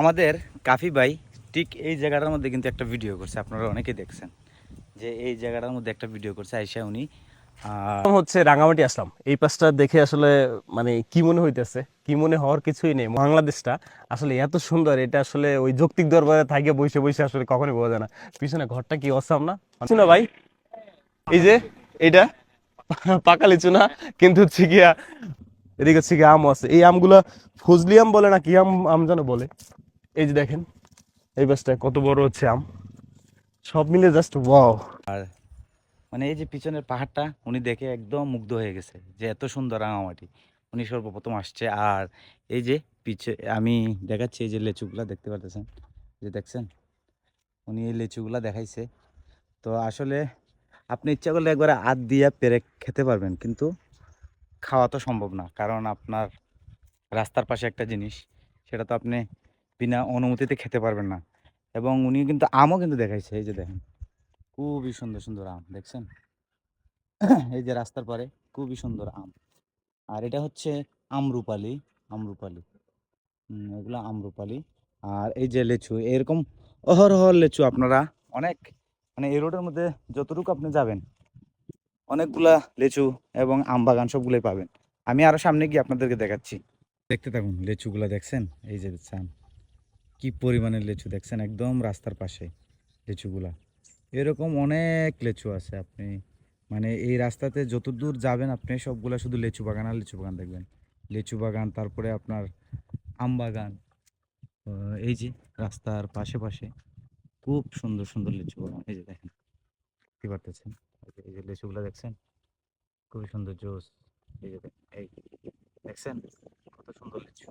আমাদের কাফি ভাই ঠিক এই জায়গাটার মধ্যে কিন্তু একটা ভিডিও করছে, আপনারা অনেকেই দেখছেন যে এই জায়গাটার মধ্যে একটা ভিডিও করছে আইসা উনি। হচ্ছে রাঙামাটি আসলাম। এই পাশটা দেখে আসলে মানে কি মনে হইতেছে, কি মনে হওয়ার কিছুই নেই। বাংলাদেশটা আসলে এত সুন্দর, এটা আসলে ওই যৌক্তিক দরবারে থাকে বসে বসে আসলে কখনোই বোঝা যায় না। পিছনে ঘরটা কি অসাম না না ভাই? এই যে এইটা পাকা লিচু না, কিন্তু হচ্ছে গিয়া এদিকে হচ্ছে গিয়া আমও আছে। এই আমগুলা ফজলি আম বলে না কি আম আম যেন বলে। এই যে দেখেন এই পাশটায় কত বড় হচ্ছে আম, সব মিলে জাস্ট ওয়াও। আর মানে এই যে পিছনের পাহাড়টা উনি দেখে একদম মুগ্ধ হয়ে গেছে যে এত সুন্দর রাঙামাটি। উনি সর্বপ্রথম আসছে। আর এই যে পিছে আমি দেখাচ্ছি, এই যে লেচুগুলা দেখতে পারতেছেন, যে দেখছেন উনি এই লেচুগুলা দেখাইছে। তো আসলে আপনি ইচ্ছা করলে একবারে হাত দিয়ে পেরে খেতে পারবেন, কিন্তু খাওয়া তো সম্ভব না, কারণ আপনার রাস্তার পাশে একটা জিনিস, সেটা তো আপনি বিনা অনুমতিতে খেতে পারবেন না। এবং উনি কিন্তু আমও কিন্তু দেখাইছে, এই যে দেখেন খুবই সুন্দর সুন্দর আম দেখছেন। এই যে রাস্তার পরে খুবই সুন্দর আম। আর এটা হচ্ছে আমরুপালি, আমরুপালি। এগুলো আমরুপালি। আর এই যে লেচু, এরকম অহরহ লেচু আপনারা অনেক, মানে এই রোডের মধ্যে যতটুকু আপনি যাবেন অনেকগুলা লেচু এবং আম বাগান সবগুলোই পাবেন। আমি আরো সামনে গিয়ে আপনাদেরকে দেখাচ্ছি, দেখতে থাকুন। লেচুগুলা দেখছেন, এই যে দেখছেন কি পরিমাণের লেচু দেখছেন, একদম রাস্তার পাশে লিচুগুলা। এরকম অনেক লিচু আছে, আপনি মানে এই রাস্তাতে যতদূর যাবেন আপনি সবগুলা শুধু লিচু বাগান আর লিচু বাগান দেখবেন। লিচু বাগান, তারপরে আপনার আম বাগান। এই যে রাস্তার পাশে পাশে খুব সুন্দর সুন্দর লিচু বাগান, এই যে দেখেন কি পারতেছেন। এই যে লিচুগুলা দেখছেন খুবই সুন্দর জোস। এই যে দেখেন, এই দেখছেন কত সুন্দর লিচু।